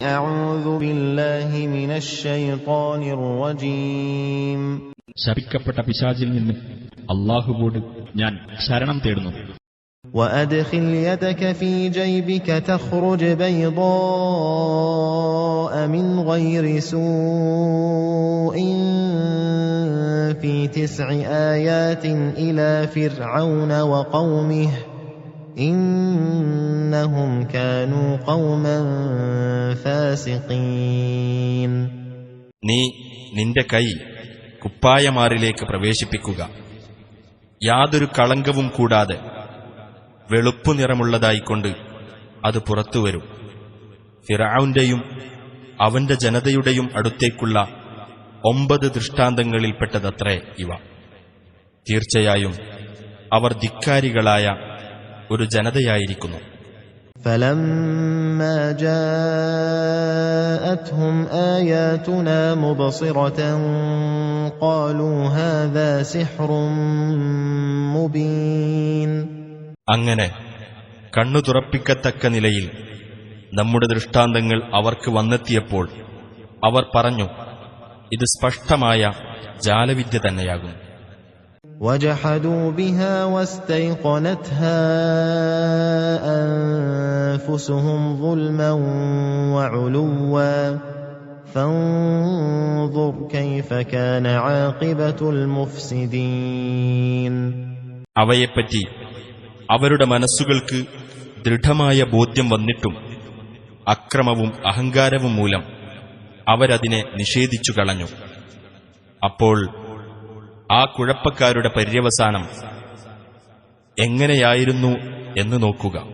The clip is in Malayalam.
أعوذ بالله من الشيطان الرجيم ശപിക്കപ്പെട്ട പിശാചിൽ നിന്ന് അല്ലാഹുവോട് ഞാൻ ശരണം തേടുന്നു. وأدخل يدك في جيبك تخرج بيضاء من غير سوء في 9 آيات إلى فرعون وقومه إنهم كانوا قوما فاسقين. നീ നിന്റെ കൈ കുപ്പായമാറിലേക്ക് പ്രവേശിപ്പിക്കുക. യാതൊരു കളങ്കവും കൂടാതെ വെളുപ്പു നിറമുള്ളതായിക്കൊണ്ട് അത് പുറത്തുവരും. ഫിർഔന്റെയും അവന്റെ ജനതയുടെയും അടുത്തേക്കുള്ള 9 ദൃഷ്ടാന്തങ്ങളിൽപ്പെട്ടതത്രേ ഇവ. തീർച്ചയായും അവർ ധിക്കാരികളായ ഒരു ജനതയായിരിക്കുന്നു. فَلَمَّا جَاءَتْهُمْ آيَاتُنَا مُبْصِرَةً قَالُوا هَذَا سِحْرٌ مُبِينٌ. അങ്ങനെ കണ്ണു തുറപ്പിക്കത്തക്ക നിലയിൽ നമ്മുടെ ദൃഷ്ടാന്തങ്ങൾ അവർക്ക് വന്നെത്തിയപ്പോൾ അവർ പറഞ്ഞു, ഇത് സ്പഷ്ടമായ ജാലവിദ്യ തന്നെയാകും. وَجَحَدُوا بِهَا وَاسْتَيْقَنَتْهَا أَنفُسُهُمْ ظُلْمًا وَعُلُوًّا فَانظُرْ كَيْفَ كَانَ عَاقِبَةُ الْمُفْسِدِينَ. അവയെപ്പറ്റി അവരുടെ മനസ്സുകൾക്ക് ദൃഢമായ ബോധ്യം വന്നിട്ടും അക്രമവും അഹങ്കാരവും മൂലം അവരതിനെ നിഷേധിച്ചു കളഞ്ഞു. അപ്പോൾ ആ കുഴപ്പക്കാരുടെ പര്യവസാനം എങ്ങനെയായിരുന്നു എന്ന് നോക്കുക.